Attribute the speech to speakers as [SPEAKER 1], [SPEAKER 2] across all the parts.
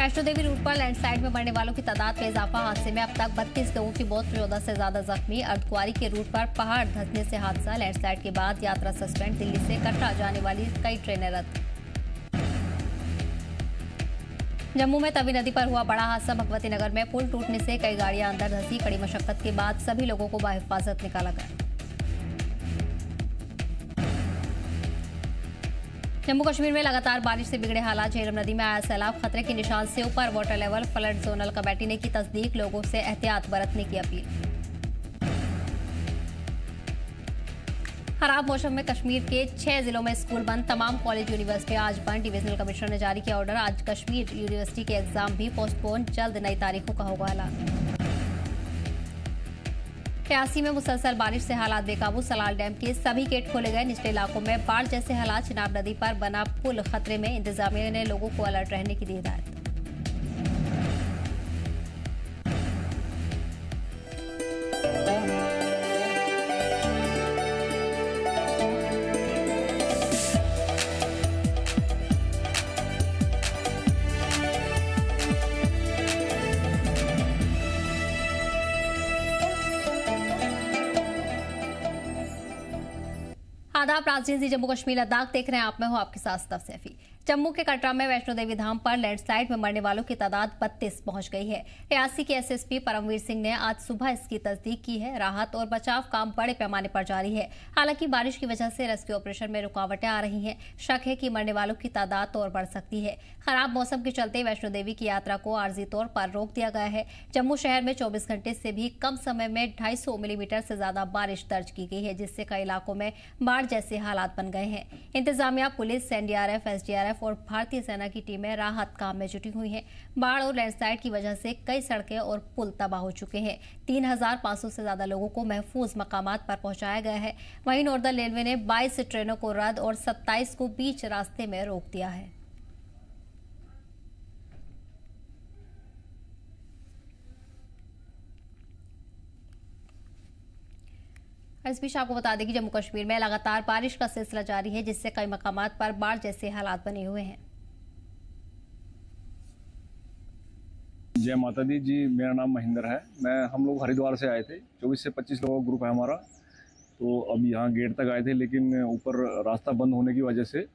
[SPEAKER 1] Vaishno Devi root पर landslide में मरने वालों की तादाद में इजाफा। हादसे में अब तक 32 लोगों की मौत, 14 से ज्यादा जख्मी। अर्धकुंवारी के रूट पर पहाड़ धंसने से हादसा। लैंडस्लाइड के बाद यात्रा सस्पेंड। दिल्ली से कटरा जाने वाली कई ट्रेनें रद्द। जम्मू में तवी नदी पर हुआ बड़ा हादसा। भगवती नगर में पुल टूटने से कई गाड़ियां अंदर धंसी। कड़ी मशक्कत के बाद सभी लोगों को बाहिफाजत निकाला गया। जम्मू कश्मीर में लगातार बारिश से बिगड़े हालात। झेलम नदी में आया सैलाब, खतरे के निशान से ऊपर। Water level flood. Zonal committee ने की तस्दीक, लोगों से एहतियात बरतने की अपील। खराब मौसम में कश्मीर के 6 जिलों में स्कूल बंद। तमाम कॉलेज यूनिवर्सिटी आज बंद। डिविजनल कमिश्नर ने जारी किया ऑर्डर। आज कश्मीर यूनिवर्सिटी के एग्जाम भी पोस्टपोन। जल्द नई तारीखों का होगा ऐलान। रियासी में मुसलसल बारिश से हालात बेकाबू। सलाल डैम के सभी गेट खोले गए। निचले इलाकों में बाढ़ जैसे हालात। चिनाब नदी पर बना पुल खतरे में। इंतजामिया ने लोगों को अलर्ट रहने की दी हिदायत। आदाब नाज़रीन, जी जम्मू कश्मीर लद्दाख देख रहे हैं आप। मैं हूं आपके साथ सफ़ सैफी। जम्मू के कटरा में वैष्णो देवी धाम पर लैंडस्लाइड में मरने वालों की तादाद 32 पहुंच गई है। रियासी के एसएसपी परमवीर सिंह ने आज सुबह इसकी तस्दीक की है। राहत और बचाव काम बड़े पैमाने पर जारी है। हालांकि बारिश की वजह से रेस्क्यू ऑपरेशन में रुकावटें आ रही हैं। शक है कि मरने वालों की तादाद और बढ़ सकती है। खराब मौसम के चलते वैष्णो देवी की यात्रा को आर्जी तौर पर रोक दिया गया है। जम्मू शहर में 24 घंटे से भी कम समय में 250 मिलीमीटर से ज्यादा बारिश दर्ज की गई है, जिससे कई इलाकों में बाढ़ जैसे हालात बन गए हैं। इंतजामिया, पुलिस, एनडीआरएफ, एसडीआरएफ और भारतीय सेना की टीमें राहत काम में जुटी हुई हैं। बाढ़ और लैंडस्लाइड की वजह से कई सड़कें और पुल तबाह हो चुके हैं। 3500 से ज्यादा लोगों को महफूज मकामात पर पहुंचाया गया है। वहीं नॉर्दर्न रेलवे ने 22 ट्रेनों को रद्द और 27 को बीच रास्ते में रोक दिया है। इस बीच आपको बता दें कि जम्मू कश्मीर में लगातार बारिश का सिलसिला जारी है, जिससे कई मकामात पर बाढ़ जैसे हालात बने हुए हैं।
[SPEAKER 2] जय माता दी जी, मेरा नाम महेंद्र है। हम लोग हरिद्वार से आए थे। 24 से 25 लोगों का ग्रुप है हमारा। तो अब यहाँ गेट तक आए थे, लेकिन ऊपर रास्ता बंद होने की वजह से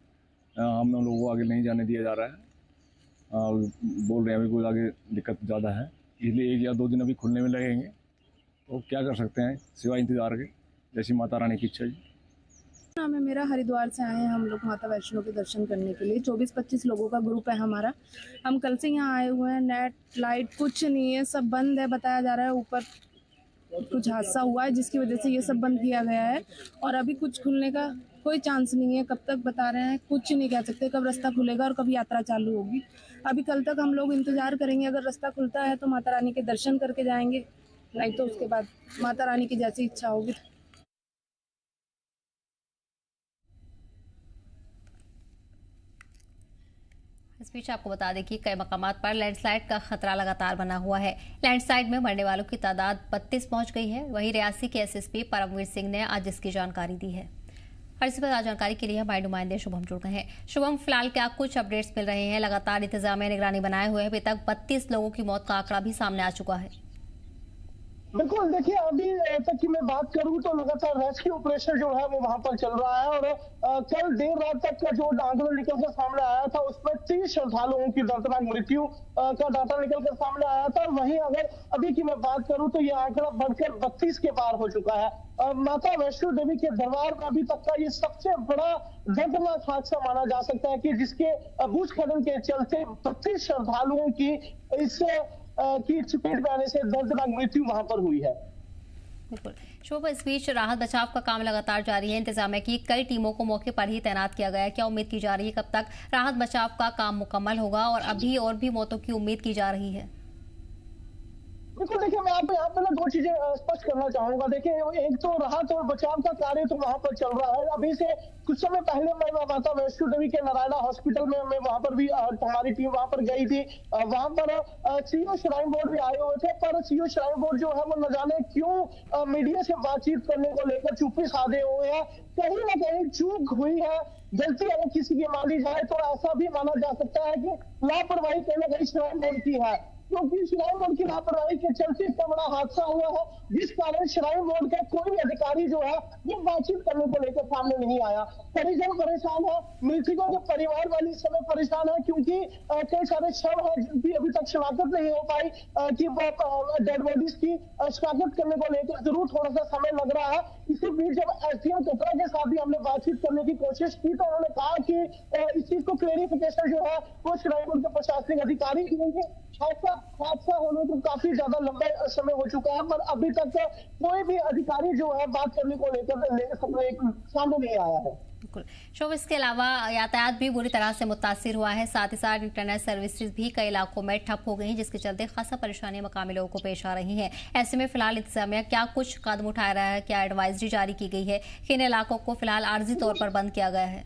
[SPEAKER 2] हम लोगों को आगे नहीं जाने दिया जा रहा है। बोल रहे हैं अभी कोई आगे दिक्कत ज़्यादा है, इसलिए 1 या 2 दिन अभी खुलने में लगेंगे। तो क्या कर सकते हैं, सिवाय इंतज़ार के, जैसी माता रानी की इच्छा जी।
[SPEAKER 3] नाम है मेरा। हरिद्वार से आए हैं हम लोग माता वैष्णो के दर्शन करने के लिए। 24-25 लोगों का ग्रुप है हमारा। हम कल से यहाँ आए हुए हैं। नेट लाइट कुछ नहीं है, सब बंद है। बताया जा रहा है ऊपर कुछ हादसा हुआ है जिसकी वजह से ये सब बंद किया गया है, और अभी कुछ खुलने का कोई चांस नहीं है। कब तक बता रहे हैं कुछ नहीं कह सकते, कब रास्ता खुलेगा और कब यात्रा चालू होगी। अभी कल तक हम लोग इंतजार करेंगे। अगर रास्ता खुलता है तो माता रानी के दर्शन करके जाएंगे, नहीं तो उसके बाद माता रानी की जैसी इच्छा होगी।
[SPEAKER 1] इस बीच आपको बता दें कि कई मकामात पर लैंडस्लाइड का खतरा लगातार बना हुआ है। लैंडस्लाइड में मरने वालों की तादाद 32 पहुंच गई है। वहीं रियासी के एसएसपी परमवीर सिंह ने आज इसकी जानकारी दी है। और इसी पर जानकारी के लिए हमारे नुमाइंदे शुभम जुड़ गए हैं। शुभम, फिलहाल क्या कुछ अपडेट्स मिल रहे हैं? लगातार इंतजामिया निगरानी बनाए हुए अभी तक 32 लोगों की मौत का आंकड़ा भी सामने आ चुका है।
[SPEAKER 4] बिल्कुल, देखिए अभी तक की मैं बात करूं तो लगातार रेस्क्यू ऑपरेशन जो है वो वहां पर चल रहा है। और कल देर रात तक का जो आंकड़ा निकल कर सामने आया था उसमें 30 श्रद्धालुओं की दर्दनाक मृत्यु का डाटा निकल कर सामने आया था। वहीं अगर अभी की मैं बात करूं तो ये आंकड़ा बढ़कर 32 के पार हो चुका है। माता वैष्णो देवी के दरबार में अभी तक का ये सबसे बड़ा दर्दनाक हादसा माना जा सकता है कि जिसके भूस्खलन के चलते 32 श्रद्धालुओं की की चपेट में आने से दर्दनाक मृत्यु वहां पर हुई है।
[SPEAKER 1] बिल्कुल शुभ, इस बीच राहत बचाव का काम लगातार जारी है। इंतजामिया की कई टीमों को मौके पर ही तैनात किया गया है। क्या उम्मीद की जा रही है कब तक राहत बचाव का काम मुकम्मल होगा, और अभी और भी मौतों की उम्मीद की जा रही है?
[SPEAKER 4] बिल्कुल, देखिए मैं आपको यहाँ पे ना 2 चीजें स्पष्ट करना चाहूंगा। देखिए एक तो राहत और बचाव का कार्य तो वहां पर चल रहा है। अभी से कुछ समय पहले मैं माता वैष्णो देवी के नारायणा हॉस्पिटल में मैं वहां पर भी हमारी टीम वहां पर गई थी। वहां पर सीओ श्राइन बोर्ड भी आए हुए थे, पर सीओ श्राइन बोर्ड जो है वो न जाने क्यों मीडिया से बातचीत करने को लेकर चुप्पी साधे हुए हैं। कहीं ना कहीं चूक हुई है गलती अगर किसी की मान ली जाए तो ऐसा भी माना जा सकता है कि लापरवाही कहीं ना कहीं श्राइन बोर्ड की है, क्योंकि श्राइन बोर्ड की लापरवाही के चलते इतना बड़ा हादसा हुआ है, जिस कारण श्राइन बोर्ड का कोई भी अधिकारी जो है वो बातचीत करने को लेकर सामने नहीं आया। परिजन परेशान है, मृतकों के परिवार वाले इस समय परेशान है, क्योंकि कई सारे शव है जिनकी अभी तक शिनाख्त नहीं हो पाई, कि डेड बॉडीज की शिनाख्त करने को लेकर जरूर थोड़ा सा समय लग रहा है। इसी बीच जब एसडीएम कटरा के साथ भी हमने बातचीत करने की कोशिश की तो उन्होंने कहा कि इस चीज को क्लेरिफिकेशन जो है वो श्राइन बोर्ड के प्रशासनिक अधिकारी करेंगे। हादसा होने को काफी ज्यादा लंबा समय हो चुका है, पर अभी तक कोई भी अधिकारी जो है बात करने को लेकर सामने नहीं आया है।
[SPEAKER 1] बिल्कुल शोभ, इसके अलावा यातायात भी बुरी तरह से मुतासिर हुआ है, साथ ही साथ इंटरनेट सर्विसेज भी कई इलाकों में ठप हो गई हैं, जिसके चलते खासा परेशानी मकामी लोगों को पेश आ रही है। ऐसे में फिलहाल इंतजामिया क्या कुछ कदम उठा रहा है, क्या एडवाइजरी जारी की गई है, किन इलाकों को फिलहाल आर्जी तौर पर बंद किया गया है?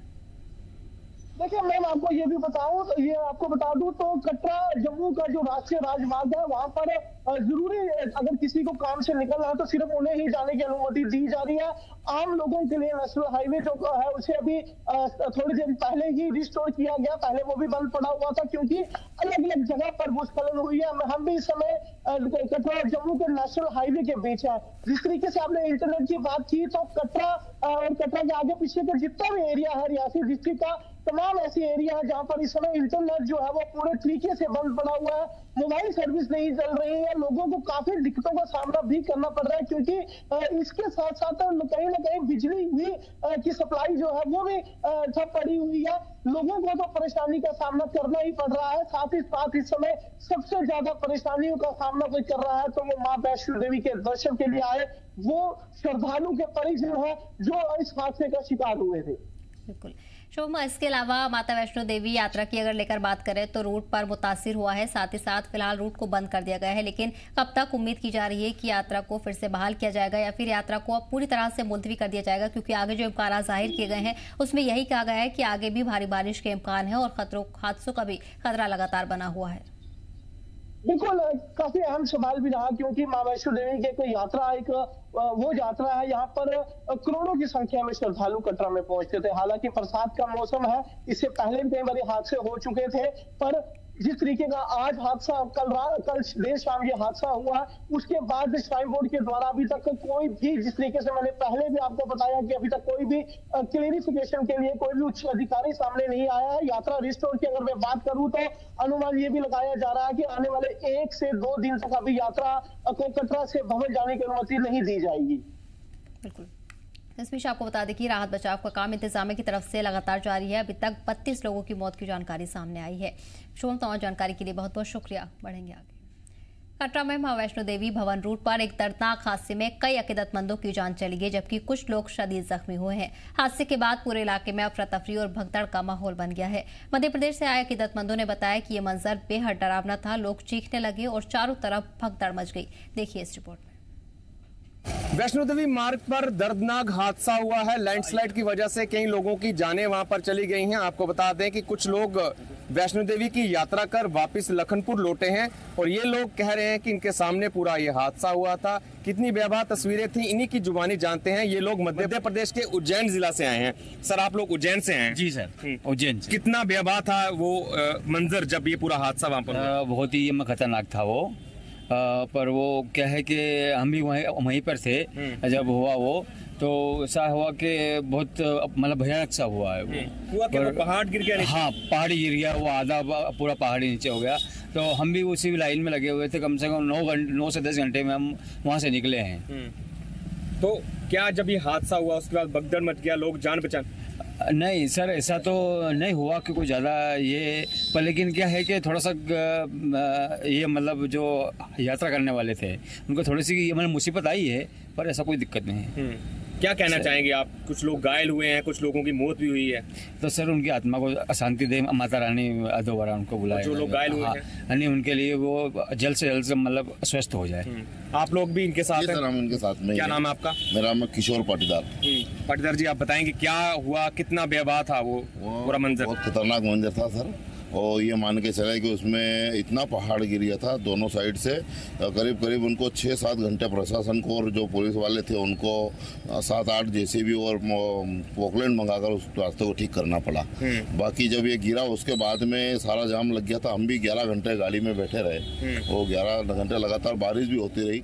[SPEAKER 4] देखिए मैम, आपको ये भी बताऊं, ये आपको बता दूं तो कटरा जम्मू का जो राष्ट्रीय राजमार्ग है वहां पर जरूरी अगर किसी को काम से निकलना है तो सिर्फ उन्हें ही जाने की अनुमति दी जा रही है। आम लोगों के लिए नेशनल हाईवे जो है उसे अभी थोड़ी देर पहले ही रिस्टोर किया गया, पहले वो भी बंद पड़ा हुआ था क्योंकि अलग अलग जगह पर भूस्खलन हुई है। हम भी इस समय कटरा और जम्मू के नेशनल हाईवे के बीच है। जिस तरीके से आपने इंटरनेट की बात की तो कटरा और कटरा के आगे पीछे का जितना भी एरिया है रियासी डिस्ट्रिक्ट का, तमाम ऐसी एरिया है जहां पर इस समय इंटरनेट जो है वो पूरे तरीके से बंद पड़ा हुआ है, मोबाइल सर्विस नहीं चल रही है, लोगों को काफी दिक्कतों का सामना भी करना पड़ रहा है, क्योंकि इसके साथ साथ कहीं ना कहीं बिजली भी की सप्लाई जो है वो भी ठप पड़ी हुई है। लोगों को तो परेशानी का सामना करना ही पड़ रहा है। साथ ही साथ इस समय सबसे ज्यादा परेशानियों का सामना कोई कर रहा है तो वो माँ वैष्णो देवी के दर्शन के लिए आए वो श्रद्धालु के परिजन है जो इस हादसे का शिकार हुए थे।
[SPEAKER 1] बिल्कुल शोभा, इसके अलावा माता वैष्णो देवी यात्रा की अगर लेकर बात करें तो रूट पर मुतासिर हुआ है, साथ ही साथ फिलहाल रूट को बंद कर दिया गया है, लेकिन कब तक उम्मीद की जा रही है कि यात्रा को फिर से बहाल किया जाएगा या फिर यात्रा को अब पूरी तरह से मुलतवी कर दिया जाएगा? क्योंकि आगे जो इम्कान जाहिर किए गए हैं उसमें यही कहा गया है कि आगे भी भारी बारिश के इम्कान है और हादसों का भी खतरा लगातार बना हुआ है।
[SPEAKER 4] बिल्कुल, काफी अहम सवाल भी रहा क्योंकि माँ वैष्णो देवी की कोई यात्रा एक वो यात्रा है यहाँ पर करोड़ों की संख्या में श्रद्धालु कटरा में पहुंचते थे। हालांकि बरसात का मौसम है, इससे पहले भी कई बार हादसे हो चुके थे, पर जिस तरीके का आज हादसा कल देर शाम ये हादसा हुआ, उसके बाद श्राइन बोर्ड के द्वारा अभी तक कोई भी, जिस तरीके से मैंने पहले भी आपको बताया कि अभी तक कोई भी क्लेरिफिकेशन के लिए कोई भी उच्च अधिकारी सामने नहीं आया है। यात्रा रिस्टोर की अगर मैं बात करूं तो अनुमान ये भी लगाया जा रहा है कि आने वाले 1 से 2 दिन तक अभी यात्रा को कटरा से भवन जाने की अनुमति नहीं दी जाएगी।
[SPEAKER 1] बिल्कुल, इस बीच आपको बता दें कि राहत बचाव का काम इंतजामिया की तरफ से लगातार जारी है। अभी तक 32 लोगों की मौत की जानकारी सामने आई है। शुभम, तमाम जानकारी के लिए बहुत बहुत शुक्रिया। बढ़ेंगे आगे। कटरा में मां वैष्णो देवी भवन रूट पर एक दर्दनाक हादसे में कई अकीदतमंदों की जान चली गई, जबकि कुछ लोग शदीद जख्मी हुए हैं। हादसे के बाद पूरे इलाके में अफरा तफरी और भगदड़ का माहौल बन गया है। मध्य प्रदेश से आए अकीदतमंदों ने बताया कि ये मंजर बेहद डरावना था। लोग चीखने लगे और चारों तरफ भगदड़ मच गई। देखिए इस रिपोर्ट में।
[SPEAKER 5] वैष्णो देवी मार्ग पर दर्दनाक हादसा हुआ है। लैंडस्लाइड की वजह से कई लोगों की जानें वहां पर चली गई हैं। आपको बता दें कि कुछ लोग वैष्णो देवी की यात्रा कर वापस लखनपुर लौटे हैं और ये लोग कह रहे हैं कि इनके सामने पूरा ये हादसा हुआ था। कितनी भयावह तस्वीरें थी इन्हीं की जुबानी जानते हैं। ये लोग मध्य प्रदेश के उज्जैन जिला से आए हैं। सर, आप लोग उज्जैन से आए हैं?
[SPEAKER 6] जी सर, उज्जैन से।
[SPEAKER 5] कितना भयावह था वो मंजर जब ये पूरा हादसा वहां पर हुआ?
[SPEAKER 6] बहुत ही खतरनाक था वो, पर वो क्या है कि हम भी वहीं पर थे जब हुआ वो, तो ऐसा हुआ कि बहुत मतलब भयानक सा हुआ है
[SPEAKER 5] हुआ कि वो पहाड़ गिर गया?
[SPEAKER 6] हाँ, पहाड़ी गिर गया, वो आधा पूरा पहाड़ी नीचे हो गया। तो हम भी उसी लाइन में लगे हुए थे, कम से कम 9 से 10 घंटे में हम वहाँ से निकले हैं।
[SPEAKER 5] तो क्या जब ये हादसा हुआ उसके बाद भगदड़ मच गया, लोग जान बचान?
[SPEAKER 6] नहीं सर, ऐसा तो नहीं हुआ कि कोई ज़्यादा ये, पर लेकिन क्या है कि थोड़ा सा ये मतलब जो यात्रा करने वाले थे उनको थोड़ी सी मतलब मुसीबत आई है, पर ऐसा कोई दिक्कत नहीं है।
[SPEAKER 5] क्या कहना चाहेंगे आप? कुछ लोग घायल हुए हैं, कुछ लोगों की मौत भी हुई है।
[SPEAKER 6] तो सर उनकी आत्मा को शांति दे, माता रानी दोबारा उनको बुलाए।
[SPEAKER 5] जो लोग घायल हुए
[SPEAKER 6] हैं उनके लिए वो जल्द से जल्द मतलब स्वस्थ हो जाए।
[SPEAKER 5] आप लोग भी इनके साथ हैं?
[SPEAKER 7] सर, हम उनके साथ में।
[SPEAKER 5] क्या नाम है आपका?
[SPEAKER 7] मेरा नाम किशोर पाटीदार।
[SPEAKER 5] पाटीदार जी, आप बताएंगे क्या हुआ, कितना बेवाह था वो पूरा मंजर?
[SPEAKER 7] बहुत खतरनाक मंजर था सर। और ये मान के चले कि उसमें इतना पहाड़ गिर गया था दोनों साइड से, करीब करीब उनको 6-7 घंटे प्रशासन को और जो पुलिस वाले थे उनको 7-8 जेसीबी और पोकलैंड मंगाकर उस रास्ते को ठीक करना पड़ा। बाकी जब ये गिरा उसके बाद में सारा जाम लग गया था, हम भी 11 घंटे गाड़ी में बैठे रहे, वो 11 घंटे लगातार बारिश भी होती रही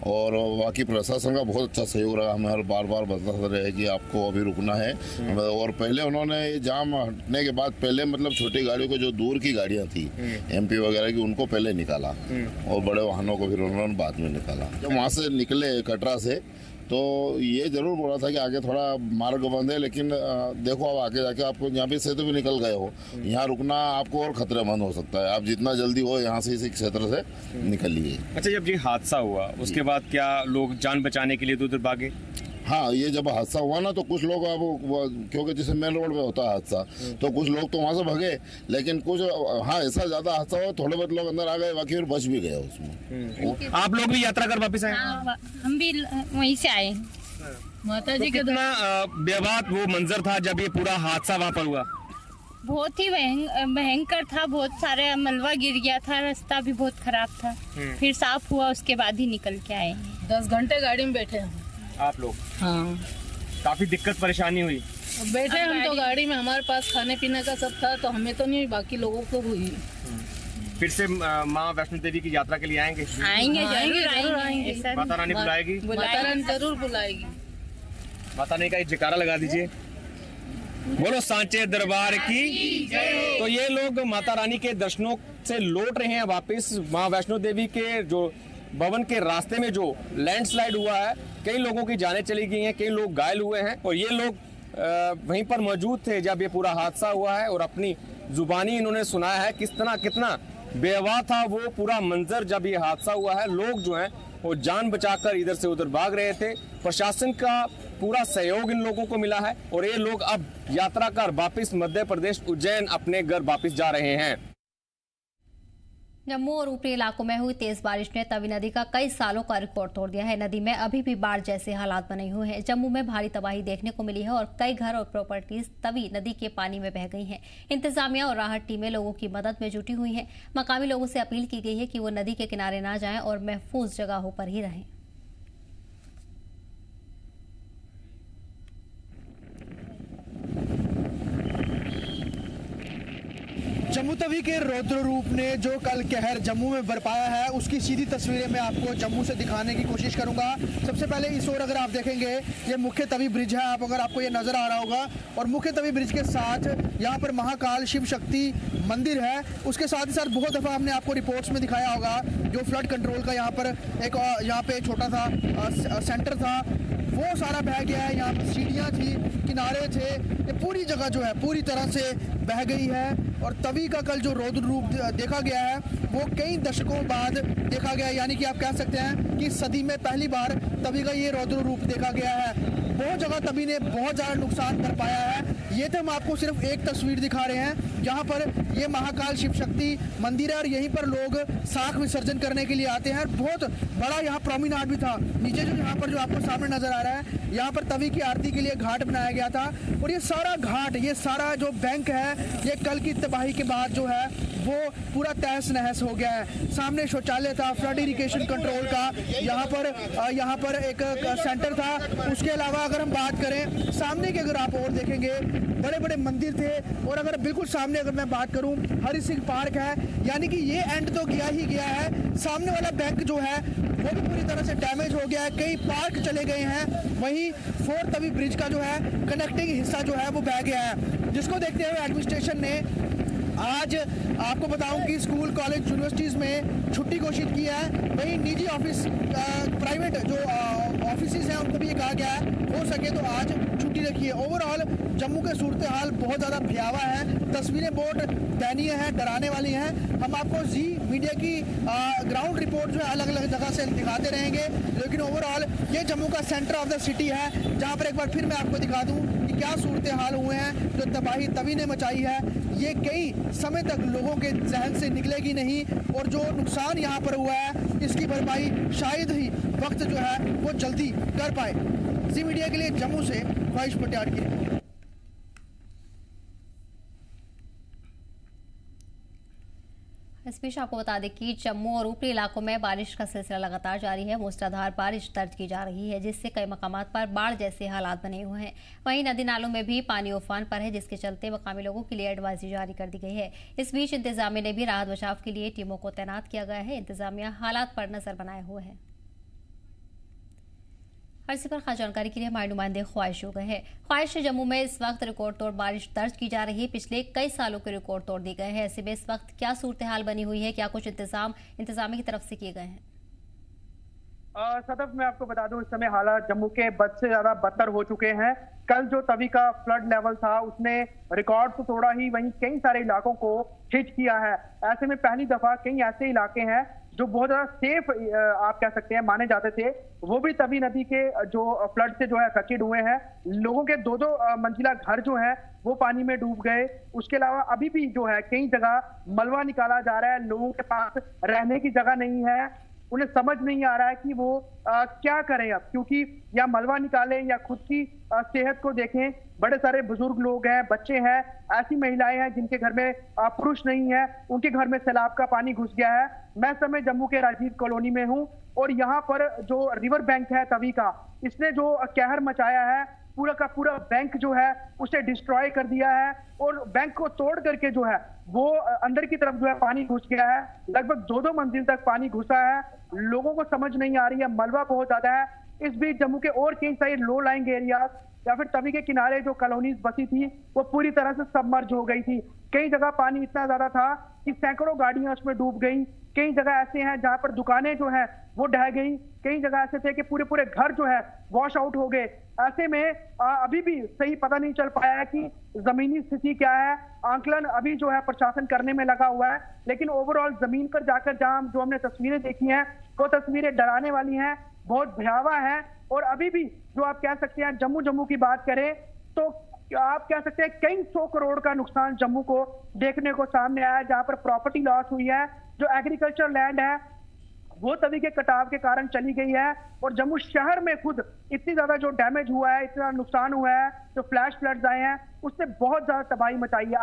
[SPEAKER 7] और बाकी प्रशासन का बहुत अच्छा सहयोग रहा। हमें हर बार बताते रहे कि आपको अभी रुकना है। और पहले उन्होंने जाम हटने के बाद पहले मतलब छोटी गाड़ियों को जो दूर की गाड़ियां थी एमपी वगैरह की उनको पहले निकाला और बड़े वाहनों को फिर उन्होंने बाद में निकाला। जब वहाँ से निकले कटरा से तो ये जरूर बोला था कि आगे थोड़ा मार्ग बंद है, लेकिन देखो अब आगे जाके आपको यहाँ पे क्षेत्र भी निकल गए हो, यहाँ रुकना आपको और खतरेमंद हो सकता है। आप जितना जल्दी हो यहाँ से इसी क्षेत्र से निकलिए।
[SPEAKER 5] अच्छा, जब ये हादसा हुआ उसके बाद क्या लोग जान बचाने के लिए दूर भागे?
[SPEAKER 7] हाँ, ये जब हादसा हुआ ना तो कुछ लोग अब क्योंकि जैसे मेन रोड पे होता है हादसा तो कुछ लोग तो वहाँ से भागे, लेकिन कुछ हाँ ऐसा ज्यादा हादसा हुआ थोड़े बहुत लोग अंदर आ गए, बाकी फिर बच भी गए उसमें।
[SPEAKER 5] आप लोग भी यात्रा कर वापस आए?
[SPEAKER 8] हम भी वहीं से आए।
[SPEAKER 5] माता जी तो कितना बेबाक वो मंजर था जब ये पूरा हादसा वहाँ पर हुआ?
[SPEAKER 8] बहुत ही भयंकर था, बहुत सारे मलबा गिर गया था, रास्ता भी बहुत खराब था। फिर साफ हुआ उसके बाद ही निकल के आए।
[SPEAKER 9] 10 घंटे गाड़ी में बैठे हम।
[SPEAKER 5] आप लोग?
[SPEAKER 9] हाँ,
[SPEAKER 5] काफी दिक्कत परेशानी हुई?
[SPEAKER 9] बैठे हम तो गाड़ी में, हमारे पास खाने पीने का सब था, तो हमें तो नहीं हुई, बाकी लोगों को हुई।
[SPEAKER 5] फिर से माँ वैष्णो देवी की यात्रा के लिए आएंगे?
[SPEAKER 8] आएंगे, जरूर आएंगे।
[SPEAKER 5] माता रानी बुलाएगी?
[SPEAKER 9] माता रानी जरूर बुलाएगी।
[SPEAKER 5] माता रानी का एक जयकारा लगा दीजिए, बोलो सांचे दरबार की। तो ये लोग माता रानी के दर्शनों से लौट रहे हैं वापस। माँ वैष्णो देवी के जो भवन के रास्ते में जो लैंडस्लाइड हुआ है, कई लोगों की जानें चली गई हैं, कई लोग घायल हुए हैं और ये लोग वहीं पर मौजूद थे जब ये पूरा हादसा हुआ है और अपनी जुबानी इन्होंने सुनाया है कितना बेवा था वो पूरा मंजर जब ये हादसा हुआ है। लोग जो हैं वो जान बचाकर इधर से उधर भाग रहे थे। प्रशासन का पूरा सहयोग इन लोगों को मिला है और ये लोग अब यात्रा कर वापिस मध्य प्रदेश उज्जैन अपने घर वापिस जा रहे हैं।
[SPEAKER 1] जम्मू और ऊपरी इलाकों में हुई तेज बारिश ने तवी नदी का कई सालों का रिकॉर्ड तोड़ दिया है। नदी में अभी भी बाढ़ जैसे हालात बने हुए हैं। जम्मू में भारी तबाही देखने को मिली है और कई घर और प्रॉपर्टीज तवी नदी के पानी में बह गई हैं। इंतजामिया और राहत टीमें लोगों की मदद में जुटी हुई हैं। मकामी लोगों से अपील की गई है कि वो नदी के किनारे ना जाएं और महफूज जगहों पर ही रहें।
[SPEAKER 10] जम्मू तवी के रौद्र रूप ने जो कल कहर जम्मू में बरपाया है उसकी सीधी तस्वीरें मैं आपको जम्मू से दिखाने की कोशिश करूंगा। सबसे पहले इस ओर अगर आप देखेंगे ये मुख्य तवी ब्रिज है, आपको ये नजर आ रहा होगा और मुख्य तवी ब्रिज के साथ यहाँ पर महाकाल शिव शक्ति मंदिर है। उसके साथ ही साथ बहुत दफा हमने आपको रिपोर्ट्स में दिखाया होगा जो फ्लड कंट्रोल का यहाँ पे छोटा सा सेंटर था वो सारा बह गया है। यहाँ पर सीढ़ियाँ थी, किनारे थे, ये पूरी जगह जो है पूरी तरह से बह गई है। और तवी का कल जो रौद्र रूप देखा गया है वो कई दशकों बाद देखा गया है, यानी कि आप कह सकते हैं कि सदी में पहली बार तवी का ये रौद्र रूप देखा गया है। बहुत जगह तवी ने बहुत ज़्यादा नुकसान कर पाया है। ये तो हम आपको सिर्फ एक तस्वीर दिखा रहे हैं जहाँ पर ये महाकाल शिव शक्ति मंदिर है और यहीं पर लोग साख विसर्जन करने के लिए आते हैं। बहुत बड़ा यहाँ प्रोमिनाड भी था। नीचे जो यहाँ पर जो आपको सामने नजर आ रहा है यहाँ पर तवी की आरती के लिए घाट बनाया गया था और ये सारा घाट, ये सारा जो बैंक है, ये कल की तबाही के बाद जो है वो पूरा तहस नहस हो गया है। सामने शौचालय था, फ्लड इरिगेशन कंट्रोल का यहाँ पर एक सेंटर था। उसके अलावा अगर हम बात करें सामने के, अगर आप और देखेंगे बड़े बड़े मंदिर थे और अगर बिल्कुल सामने अगर मैं बात करूं हरि सिंह पार्क है, यानी कि ये एंड तो गया ही गया है। सामने वाला बैंक जो है वो भी पूरी तरह से डैमेज हो गया है, कई पार्क चले गए हैं। वहीं 4 तवी ब्रिज का जो है कनेक्टिंग हिस्सा जो है वो बह गया है, जिसको देखते हुए एडमिनिस्ट्रेशन ने आज आपको बताऊं कि स्कूल कॉलेज यूनिवर्सिटीज़ में छुट्टी घोषित की है। वहीं निजी ऑफिस प्राइवेट जो ऑफिसेज हैं उनको भी ये कहा गया है हो सके तो आज छुट्टी रखिए। ओवरऑल जम्मू के सूरत हाल बहुत ज़्यादा भयावह है। तस्वीरें बहुत दयनीय हैं, डराने वाली हैं। हम आपको जी मीडिया की ग्राउंड रिपोर्ट जो है अलग अलग जगह से दिखाते रहेंगे, लेकिन ओवरऑल ये जम्मू का सेंटर ऑफ द सिटी है जहाँ पर एक बार फिर मैं आपको दिखा दूँ कि क्या सूरत हाल हुए हैं। जो तबाही तवी ने मचाई है ये कई समय तक लोगों के जहन से निकलेगी नहीं और जो नुकसान यहाँ पर हुआ है इसकी भरपाई शायद ही वक्त जो है वो जल्दी कर पाए। जी मीडिया के लिए जम्मू से ख्वाहिश पटियाड़ की रिपोर्ट।
[SPEAKER 1] इस बीच आपको बता दें कि जम्मू और ऊपरी इलाकों में बारिश का सिलसिला लगातार जारी है। मूसलाधार बारिश दर्ज की जा रही है, जिससे कई मकामात पर बाढ़ जैसे हालात बने हुए हैं। वहीं नदी नालों में भी पानी उफान पर है, जिसके चलते मकामी लोगों के लिए एडवाइजरी जारी कर दी गई है। इस बीच इंतजामिया ने भी राहत बचाव के लिए टीमों को तैनात किया गया है। इंतजामिया हालात पर नजर बनाए हुए है। और इसी पर खास जानकारी के लिए हमारे नुमाइंदे ख्वाहिश हो गए हैं। ख्वाहिश जम्मू में इस वक्त रिकॉर्ड तोड़ बारिश दर्ज की जा रही है। पिछले कई सालों के रिकॉर्ड तोड़ दिए गए हैं। ऐसे में इस वक्त क्या सूरत हाल बनी हुई है, क्या कुछ इंतजामिया की तरफ से किए गए हैं?
[SPEAKER 11] सदफ मैं आपको बता दूं, इस समय हालात जम्मू के बद से ज्यादा बदतर हो चुके हैं। कल जो तवी का फ्लड लेवल था उसने रिकॉर्ड तो तोड़ा ही, वहीं कई सारे इलाकों को हिट किया है। ऐसे में पहली दफा कई ऐसे इलाके हैं जो बहुत ज्यादा सेफ आप कह सकते हैं माने जाते थे, वो भी तवी नदी के जो फ्लड से जो है अफेक्टेड हुए हैं। लोगों के दो मंजिला घर जो है वो पानी में डूब गए। उसके अलावा अभी भी जो है कई जगह मलबा निकाला जा रहा है। लोगों के पास रहने की जगह नहीं है, उन्हें समझ नहीं आ रहा है कि वो क्या करें अब, क्योंकि या मलबा निकालें या खुद की सेहत को देखें। बड़े सारे बुजुर्ग लोग हैं, बच्चे हैं, ऐसी महिलाएं हैं जिनके घर में पुरुष नहीं है, उनके घर में सैलाब का पानी घुस गया है। मैं इस समय जम्मू के राजीव कॉलोनी में हूं और यहाँ पर जो रिवर बैंक है तवी का, इसने जो कहर मचाया है, पूरा का पूरा बैंक जो है उसे डिस्ट्रॉय कर दिया है और बैंक को तोड़ करके जो है वो अंदर की तरफ जो है पानी घुस गया है। लगभग 2-2 मंजिल तक पानी घुसा है। लोगों को समझ नहीं आ रही है, मलबा बहुत ज्यादा है। इस बीच जम्मू के और कई सारे लो लाइंग एरियाज या फिर तवी के किनारे जो कॉलोनीज बसी थी वो पूरी तरह से सबमर्ज हो गई थी। कई जगह पानी इतना ज्यादा था कि सैकड़ों गाड़ियां उसमें डूब गई। कई जगह ऐसे हैं जहां पर दुकानें जो है वो ढह गई। कई जगह ऐसे थे कि पूरे पूरे घर जो है वॉश आउट हो गए। ऐसे में अभी भी सही पता नहीं चल पाया है कि जमीनी स्थिति क्या है। आंकलन अभी जो है प्रशासन करने में लगा हुआ है, लेकिन ओवरऑल जमीन पर जाकर जहां जो हमने तस्वीरें देखी हैं वो तस्वीरें डराने वाली हैं, बहुत भयावह है। और अभी भी जो आप कह सकते हैं जम्मू की बात करें तो आप कह सकते हैं कई 100 करोड़ का नुकसान जम्मू को देखने को सामने आया है, जहां पर प्रॉपर्टी लॉस हुई है। जो एग्रीकल्चर लैंड है वो तवी के कटाव के कारण चली गई है और जम्मू शहर में खुद इतनी ज्यादा जो डैमेज हुआ है, इतना नुकसान हुआ है, जो फ्लैश फ्लड्स आए हैं उसने बहुत ज्यादा तबाही मचाई है।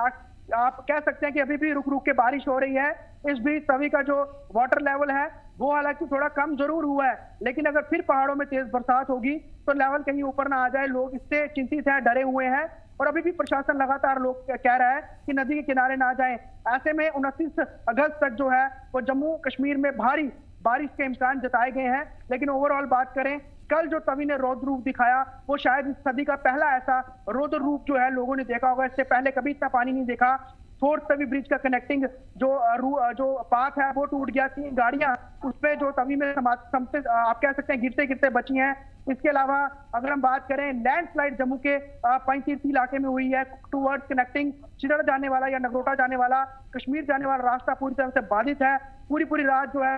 [SPEAKER 11] आप कह सकते हैं कि अभी भी रुक रुक के बारिश हो रही है। इस बीच तवी का जो वाटर लेवल है वो हालांकि थोड़ा कम जरूर हुआ है, लेकिन अगर फिर पहाड़ों में तेज बरसात होगी तो लेवल कहीं ऊपर ना आ जाए। लोग इससे चिंतित हैं, डरे हुए हैं और अभी भी प्रशासन लगातार लोग कह रहा है कि नदी के किनारे ना जाएं। ऐसे में 29 अगस्त तक जो है वो जम्मू कश्मीर में भारी बारिश के इम्कान जताए गए हैं। लेकिन ओवरऑल बात करें, कल जो तवी ने रौद्र रूप दिखाया वो शायद इस सदी का पहला ऐसा रौद्र रूप जो है लोगों ने देखा होगा। इससे पहले कभी इतना पानी नहीं देखा। 4th तवी ब्रिज का कनेक्टिंग जो पाथ है वो टूट गया। 3 गाड़ियां उस पे जो तवी में आप कह सकते हैं गिरते गिरते बची हैं। इसके अलावा अगर हम बात करें लैंडस्लाइड जम्मू के पंचतीर्थी इलाके में हुई है। टूवर्ड्स कनेक्टिंग चिड़र जाने वाला या नगरोटा जाने वाला, कश्मीर जाने वाला रास्ता पूरी तरह से बाधित है। पूरी रात जो है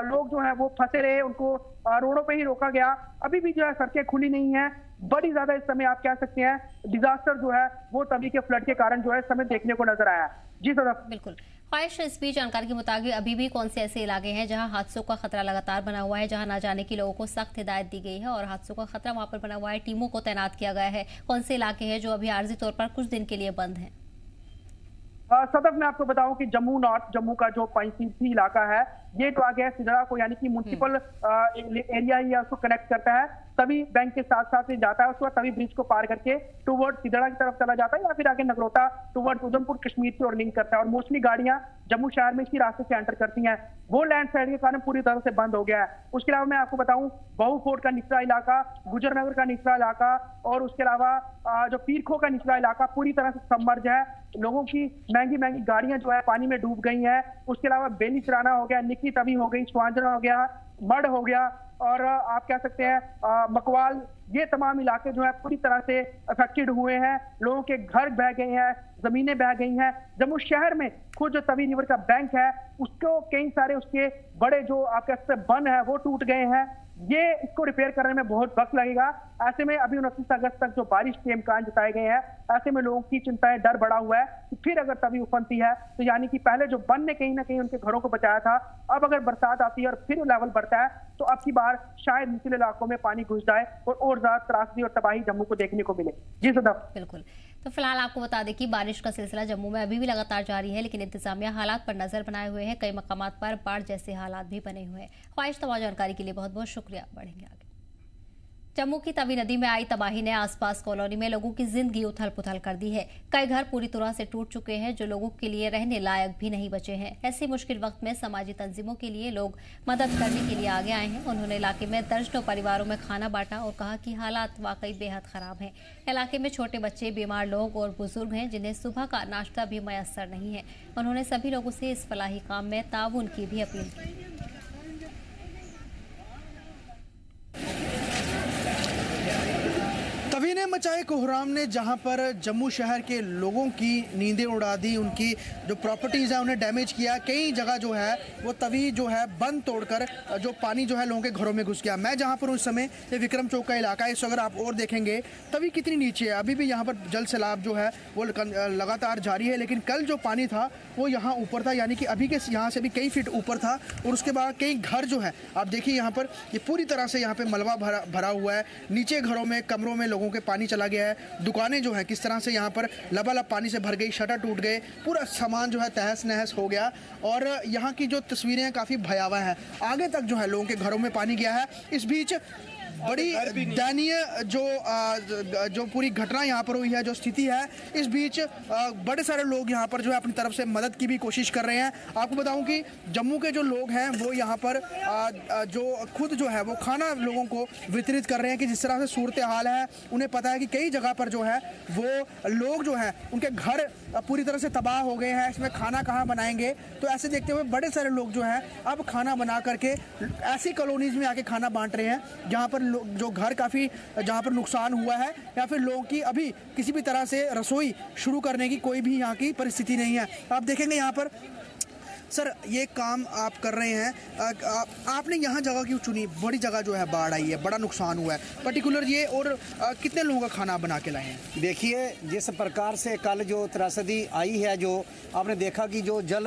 [SPEAKER 11] लोग जो है वो फंसे रहे, उनको रोडों पे ही रोका गया। अभी भी जो है सड़कें खुली नहीं है। बड़ी ज्यादा इस समय आप कह सकते हैं डिजास्टर जो है वो तवी के फ्लड के कारण जो है इस समय देखने को नजर आया। जी सदफ।
[SPEAKER 1] बिल्कुल ख्वाहिश, इस बीच जानकारी के मुताबिक अभी भी कौन से ऐसे इलाके हैं जहां हादसों का खतरा लगातार बना हुआ है, जहां ना जाने की लोगों को सख्त हिदायत दी गई है और हादसों का खतरा वहां पर बना हुआ है, टीमों को तैनात किया गया है? कौन से इलाके हैं जो अभी आर्जी तौर पर कुछ दिन के लिए बंद हैं?
[SPEAKER 11] सदफ मैं आपको बताऊं कि जम्मू नॉर्थ जम्मू का जो पंचतीर्थी इलाका है ये तो आ गया सिजड़ा को, यानी कि म्युनिसिपल एरिया ही उसको कनेक्ट करता है। तभी बैंक के साथ साथ जाता है, उसके बाद तभी ब्रिज को पार करके टूवर्ड सिजड़ा की तरफ चला जाता है या फिर आगे नगरोटा टूवर्ड उधमपुर कश्मीर की ओर लिंक करता है। और मोस्टली गाड़ियां जम्मू शहर में इसी रास्ते से एंटर करती हैं। वो लैंडस्लाइड के कारण पूरी तरह से बंद हो गया है। उसके अलावा मैं आपको बताऊं बहु फोर्ट का निचला इलाका, गुजर नगर का निचला इलाका और उसके अलावा जो पीरखो का निचला इलाका पूरी तरह से सबमर्ज है। लोगों की महंगी गाड़ियां जो है पानी में डूब गई हैं। उसके अलावा बेली चराना हो गया, निकी तवी हो गई, स्वांजना हो गया, मड हो गया और आप कह सकते हैं मकवाल, ये तमाम इलाके जो है पूरी तरह से अफेक्टेड हुए हैं। लोगों के घर बह गए हैं, जमीनें बह गई हैं। जम्मू शहर में खुद जो तवी रिवर का बैंक है उसको कई सारे उसके बड़े जो आप कह सकते हैं बंद है वो टूट गए हैं। ये इसको रिपेयर करने में बहुत वक्त लगेगा। ऐसे में अभी 29 अगस्त तक जो बारिश के इम्कान जताए गए हैं, ऐसे में लोगों की चिंताएं, डर बढ़ा हुआ है कि फिर अगर तवी उफनती है तो यानी कि पहले जो बंद ने कहीं ना कहीं उनके घरों को बचाया था, अब अगर बरसात आती है और फिर लेवल बढ़ता है तो अब की बार शायद निचले इलाकों में पानी घुस जाए और ज्यादा त्रासदी और तबाही जम्मू को देखने को मिले। जी सदफ।
[SPEAKER 1] बिल्कुल। तो फिलहाल आपको बता दें कि बारिश का सिलसिला जम्मू में अभी भी लगातार जारी है, लेकिन इंतजामिया हालात पर नजर बनाए हुए है। कई मकामात पर बाढ़ जैसे हालात भी बने हुए हैं। ख्वाहिश तमाम जानकारी के लिए बहुत बहुत शुक्रिया। बढ़ेंगे आगे। जम्मू की तवी नदी में आई तबाही ने आसपास कॉलोनी में लोगों की जिंदगी उथल पुथल कर दी है। कई घर पूरी तरह से टूट चुके हैं, जो लोगों के लिए रहने लायक भी नहीं बचे हैं। ऐसे मुश्किल वक्त में समाजी तंजीमों के लिए लोग मदद करने के लिए आगे आए हैं। उन्होंने इलाके में दर्जनों परिवारों में खाना बांटा और कहा कि हालात वाकई बेहद खराब हैं। इलाके में छोटे बच्चे, बीमार लोग और बुजुर्ग हैं, जिन्हें सुबह का नाश्ता भी मयसर नहीं है। उन्होंने सभी लोगों से इस फलाही काम में ताउन की भी अपील की।
[SPEAKER 10] तवी ने मचाए कोहराम ने जहां पर जम्मू शहर के लोगों की नींदें उड़ा दी, उनकी जो प्रॉपर्टीज़ है उन्हें डैमेज किया। कई जगह जो है वो तवी जो है बंद तोड़कर जो पानी जो है लोगों के घरों में घुस गया। मैं जहां पर उस समय ये विक्रम चौक का इलाका है, इस अगर आप और देखेंगे तवी कितनी नीचे है। अभी भी यहाँ पर जल सैलाब जो है वो लगातार जारी है, लेकिन कल जो पानी था वो यहाँ ऊपर था, यानी कि अभी के यहाँ से भी कई फीट ऊपर था। और उसके बाद कई घर जो है आप देखिए यहाँ पर ये पूरी तरह से यहाँ पे मलबा भरा हुआ है। नीचे घरों में, कमरों में लोगों के पानी चला गया है। दुकानें जो है किस तरह से यहाँ पर लबालब पानी से भर गई, शटर टूट गए, पूरा सामान जो है तहस नहस हो गया। और यहाँ की जो तस्वीरें हैं काफ़ी भयावह हैं। आगे तक जो है लोगों के घरों में पानी गया है। इस बीच बड़ी दयनीय जो पूरी घटना यहाँ पर हुई है, जो स्थिति है, इस बीच बड़े सारे लोग यहाँ पर जो है अपनी तरफ से मदद की भी कोशिश कर रहे हैं। आपको बताऊं कि जम्मू के जो लोग हैं वो यहाँ पर जो खुद जो है वो खाना लोगों को वितरित कर रहे हैं कि जिस तरह से सूरत हाल है। उन्हें पता है कि कई जगह पर जो है वो लोग जो है उनके घर पूरी तरह से तबाह हो गए हैं, इसमें खाना कहाँ बनाएंगे। तो ऐसे देखते हुए बड़े सारे लोग जो हैं अब खाना बना करके ऐसी कॉलोनीज में आके खाना बांट रहे हैं जहाँ पर जो घर काफ़ी जहाँ पर नुकसान हुआ है, या फिर लोगों की अभी किसी भी तरह से रसोई शुरू करने की कोई भी यहाँ की परिस्थिति नहीं है। आप देखेंगे यहाँ पर सर ये काम आप कर रहे हैं, आपने यहाँ जगह क्यों चुनी? बड़ी जगह जो है बाढ़ आई है, बड़ा नुकसान हुआ है, पर्टिकुलर ये, और कितने लोगों का खाना बना के लाए हैं?
[SPEAKER 12] देखिए जिस प्रकार से कल जो त्रासदी आई है, जो आपने देखा कि जो जल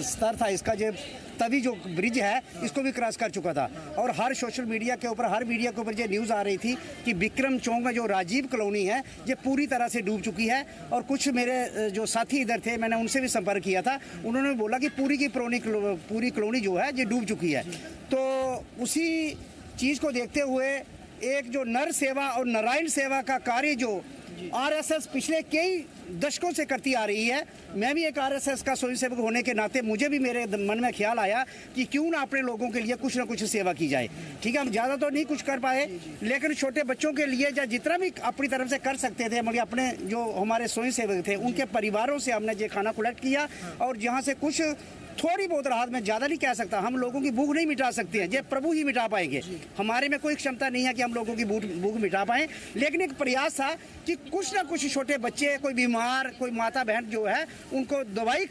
[SPEAKER 12] स्तर था इसका, जो तभी जो ब्रिज है इसको भी क्रॉस कर चुका था। और हर सोशल मीडिया के ऊपर, हर मीडिया के ऊपर ये न्यूज़ आ रही थी कि विक्रम चौक में जो राजीव कॉलोनी है ये पूरी तरह से डूब चुकी है। और कुछ मेरे जो साथी इधर थे, मैंने उनसे भी संपर्क किया था, उन्होंने बोला कि पूरी कॉलोनी जो है ये डूब चुकी है। तो उसी चीज़ को देखते हुए एक जो नर सेवा और नारायण सेवा का कार्य जो आरएसएस पिछले कई दशकों से करती आ रही है, मैं भी एक आरएसएस का स्वयंसेवक होने के नाते मुझे भी मेरे मन में ख्याल आया कि क्यों ना अपने लोगों के लिए कुछ ना कुछ सेवा की जाए। ठीक है, हम ज़्यादा तो नहीं कुछ कर पाए, लेकिन छोटे बच्चों के लिए या जितना भी अपनी तरफ से कर सकते थे, मगर अपने जो हमारे स्वयंसेवक थे उनके परिवारों से हमने ये खाना कलेक्ट किया। और जहाँ से कुछ थोड़ी बहुत राहत, में ज़्यादा नहीं कह सकता, हम लोगों की भूख नहीं मिटा सकते हैं, ये प्रभु ही मिटा पाएंगे। हमारे में कोई क्षमता नहीं है कि हम लोगों की भूख मिटा पाएं, लेकिन एक प्रयास था कि कुछ ना कुछ छोटे बच्चे, कोई बीमार, कोई माता बहन जो है उनको दवाई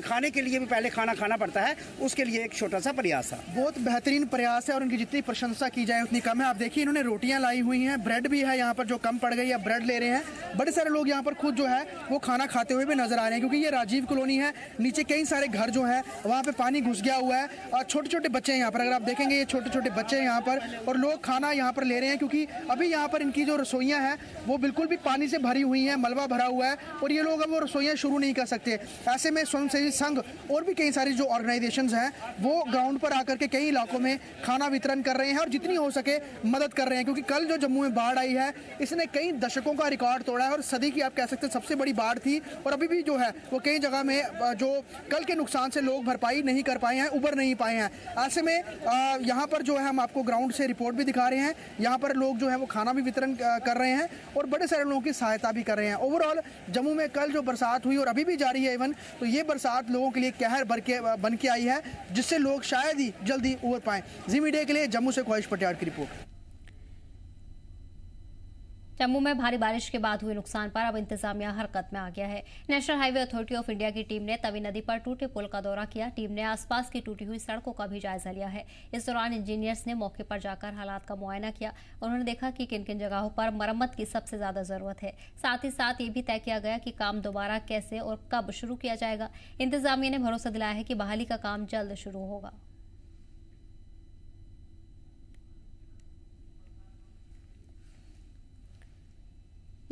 [SPEAKER 12] खाने के लिए भी पहले खाना खाना पड़ता है, उसके लिए एक छोटा सा प्रयास था।
[SPEAKER 10] बहुत बेहतरीन प्रयास है और उनकी जितनी प्रशंसा की जाए उतनी कम है। आप देखिए इन्होंने रोटियाँ लाई हुई हैं, ब्रेड भी है यहाँ पर, जो कम पड़ गई है ब्रेड ले रहे हैं। बड़े सारे लोग यहाँ पर खुद जो है वो खाना खाते हुए भी नजर आ रहे हैं, क्योंकि ये राजीव कॉलोनी है, नीचे कई सारे घर जो है वहाँ पे पानी घुस गया हुआ है। और छोटे छोटे बच्चे हैं यहाँ पर, अगर आप देखेंगे ये छोटे छोटे बच्चे हैं यहाँ पर, और लोग खाना यहाँ पर ले रहे हैं, क्योंकि अभी यहाँ पर इनकी जो रसोइयाँ हैं वो बिल्कुल भी पानी से भरी हुई हैं, मलबा भरा हुआ है, और ये लोग अब वो रसोइयाँ शुरू नहीं कर सकते। ऐसे में स्वयंसेवी संघ और भी कई सारी जो ऑर्गेनाइजेशंस हैं वो ग्राउंड पर आकर के कई इलाकों में खाना वितरण कर रहे हैं और जितनी हो सके मदद कर रहे हैं। क्योंकि कल जो जम्मू में बाढ़ आई है इसने कई दशकों का रिकॉर्ड तोड़ा है, और सदी की आप कह सकते हैं सबसे बड़ी बाढ़ थी। और अभी भी जो है वो कई जगह में जो कल के नुकसान से लोग भरपाई नहीं कर पाए हैं, उबर नहीं पाए हैं। ऐसे में यहाँ पर जो है हम आपको ग्राउंड से रिपोर्ट भी दिखा रहे हैं, यहाँ पर लोग जो है वो खाना भी वितरण कर रहे हैं और बड़े सारे लोगों की सहायता भी कर रहे हैं। ओवरऑल जम्मू में कल जो बरसात हुई और अभी भी जारी है इवन, तो ये बरसात लोगों के लिए कहर बन के आई है, जिससे लोग शायद ही जल्दी उबर पाएं। जी मीडिया के लिए जम्मू से ख्वाहिश पटियाल की रिपोर्ट।
[SPEAKER 1] जम्मू में भारी बारिश के बाद हुए नुकसान पर अब इंतजामिया हरकत में आ गया है। National highway authority of India की टीम ने तवी नदी पर टूटे पुल का दौरा किया। टीम ने आसपास की टूटी हुई सड़कों का भी जायजा लिया है। इस दौरान इंजीनियर्स ने मौके पर जाकर हालात का मुआयना किया। उन्होंने देखा कि किन किन जगहों पर मरम्मत की सबसे ज्यादा जरूरत है। साथ ही साथ ये भी तय किया गया कि काम दोबारा कैसे और कब शुरू किया जाएगा। इंतजामिया ने भरोसा दिलाया है कि बहाली का काम जल्द शुरू होगा।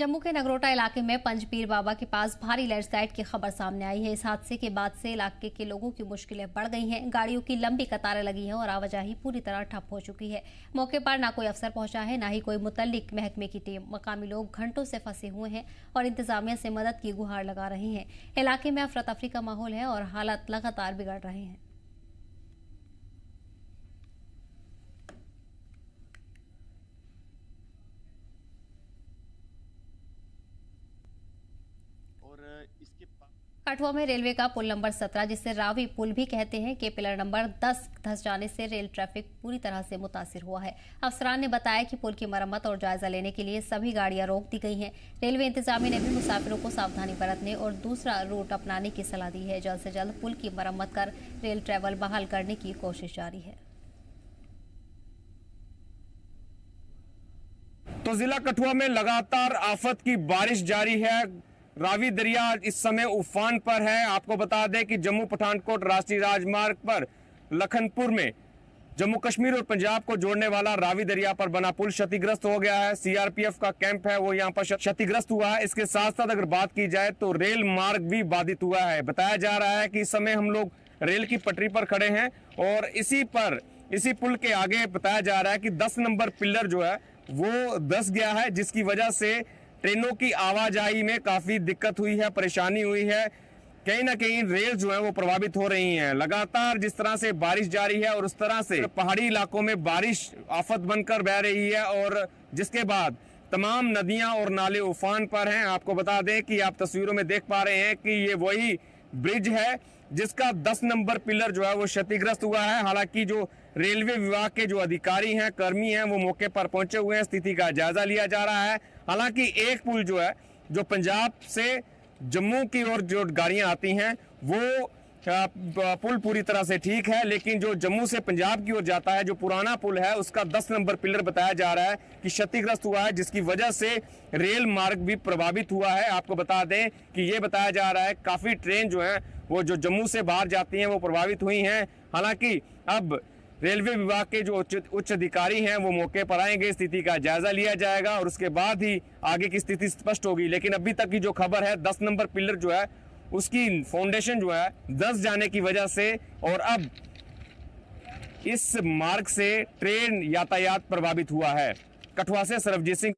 [SPEAKER 1] जम्मू के नगरोटा इलाके में पंजपीर बाबा के पास भारी लैंडस्लाइड की खबर सामने आई है। इस हादसे के बाद से इलाके के लोगों की मुश्किलें बढ़ गई हैं। गाड़ियों की लंबी कतारें लगी हैं और आवाजाही पूरी तरह ठप हो चुकी है। मौके पर ना कोई अफसर पहुंचा है, ना ही कोई मुतल्लिक महकमे की टीम। मकामी लोग घंटों से फंसे हुए हैं और इंतजामिया से मदद की गुहार लगा रहे हैं। इलाके में अफरा तफरी का माहौल है और हालात लगातार बिगड़ रहे हैं। कठुआ में रेलवे का पुल नंबर 17, जिसे रावी पुल भी कहते हैं, के पिलर नंबर 10 धंस जाने से रेल ट्रैफिक पूरी तरह से मुतासिर हुआ है। अफसरान ने बताया कि पुल की मरम्मत और जायजा लेने के लिए सभी गाड़ियां रोक दी गई हैं। रेलवे इंतजामिया ने भी मुसाफिरों को सावधानी बरतने और दूसरा रूट अपनाने की सलाह दी है। जल्द से जल्द पुल की मरम्मत कर रेल ट्रैवल बहाल करने की कोशिश जारी है।
[SPEAKER 5] तो जिला कठुआ में लगातार आफत की बारिश जारी है। रावी दरिया इस समय उफान पर है। आपको बता दें कि जम्मू पठानकोट राष्ट्रीय राजमार्ग पर लखनपुर में जम्मू कश्मीर और पंजाब को जोड़ने वाला रावी दरिया पर बना पुल क्षतिग्रस्त हो गया है। सीआरपीएफ का कैंप है वो यहाँ पर क्षतिग्रस्त हुआ है। इसके साथ साथ अगर बात की जाए तो रेल मार्ग भी बाधित हुआ है। बताया जा रहा है कि इस समय हम लोग रेल की पटरी पर खड़े हैं और इसी पुल के आगे बताया जा रहा है कि 10 नंबर पिलर जो है वो धंस गया है, जिसकी वजह से ट्रेनों की आवाजाही में काफी दिक्कत हुई है, परेशानी हुई है। कहीं ना कहीं रेल जो है वो प्रभावित हो रही हैं। लगातार जिस तरह से बारिश जारी है और उस तरह से पहाड़ी इलाकों में बारिश आफत बनकर बह रही है और जिसके बाद तमाम नदियां और नाले उफान पर हैं। आपको बता दें कि आप तस्वीरों में देख पा रहे हैं कि ये वही ब्रिज है जिसका 10 नंबर पिलर जो है वो क्षतिग्रस्त हुआ है। हालांकि जो रेलवे विभाग के जो अधिकारी हैं, कर्मी हैं, वो मौके पर पहुंचे हुए हैं, स्थिति का जायजा लिया जा रहा है। हालांकि एक पुल जो है जो पंजाब से जम्मू की ओर जो गाड़ियां आती हैं वो पुल पूरी तरह से ठीक है, लेकिन जो जम्मू से पंजाब की ओर जाता है जो पुराना पुल है उसका 10 नंबर पिलर बताया जा रहा है कि क्षतिग्रस्त हुआ है, जिसकी वजह से रेल मार्ग भी प्रभावित हुआ है। आपको बता दें कि ये बताया जा रहा है काफी ट्रेन जो है वो जो जम्मू से बाहर जाती हैं वो प्रभावित हुई हैं। हालांकि अब रेलवे विभाग के जो उच्च अधिकारी हैं वो मौके पर आएंगे, स्थिति का जायजा लिया जाएगा और उसके बाद ही आगे की स्थिति स्पष्ट होगी। लेकिन अभी तक की जो खबर है 10 नंबर पिलर जो है उसकी फाउंडेशन जो है धंस जाने की वजह से और अब इस मार्ग से ट्रेन यातायात प्रभावित हुआ है। कठुआ से सरबजीत सिंह।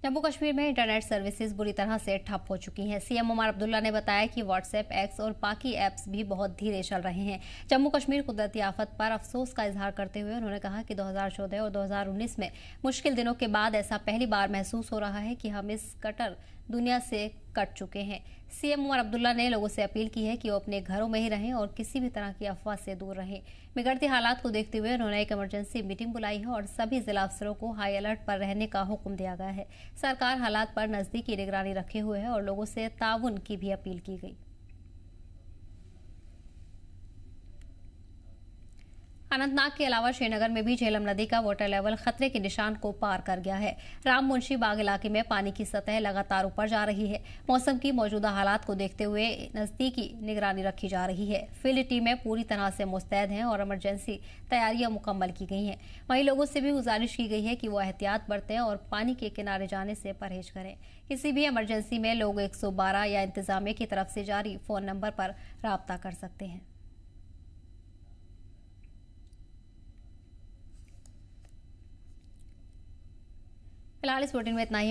[SPEAKER 1] जम्मू कश्मीर में इंटरनेट सर्विसेज बुरी तरह से ठप हो चुकी हैं। सीएम उमर अब्दुल्ला ने बताया कि व्हाट्सएप, एक्स और बाकी ऐप्स भी बहुत धीरे चल रहे हैं। जम्मू कश्मीर कुदरती आफत पर अफसोस का इजहार करते हुए उन्होंने कहा कि 2014 और 2019 में मुश्किल दिनों के बाद ऐसा पहली बार महसूस हो रहा है कि हम इस कटर दुनिया से कट चुके हैं। सीएम उमर अब्दुल्ला ने लोगों से अपील की है कि वो अपने घरों में ही रहें और किसी भी तरह की अफवाह से दूर रहें। बिगड़ते हालात को देखते हुए उन्होंने एक इमरजेंसी मीटिंग बुलाई है और सभी जिला अफसरों को हाई अलर्ट पर रहने का हुक्म दिया गया है। सरकार हालात पर नजदीकी निगरानी रखे हुए है और लोगों से ताउन की भी अपील की गई। अनंतनाग के अलावा श्रीनगर में भी झेलम नदी का वाटर लेवल खतरे के निशान को पार कर गया है। राम मुंशी बाग इलाके में पानी की सतह लगातार ऊपर जा रही है। मौसम की मौजूदा हालात को देखते हुए नजदीकी निगरानी रखी जा रही है। फील्ड टीमें पूरी तरह से मुस्तैद हैं और इमरजेंसी तैयारियां मुकम्मल की गई हैं। वहीं लोगों से भी गुजारिश की गई है कि वो एहतियात बरतें और पानी के किनारे जाने से परहेज करें। किसी भी इमरजेंसी में लोग 112 या इंतजामिया की तरफ से जारी फोन नंबर पर राब्ता कर सकते हैं। फिलहाल इस बुलेटिन में इतना ही।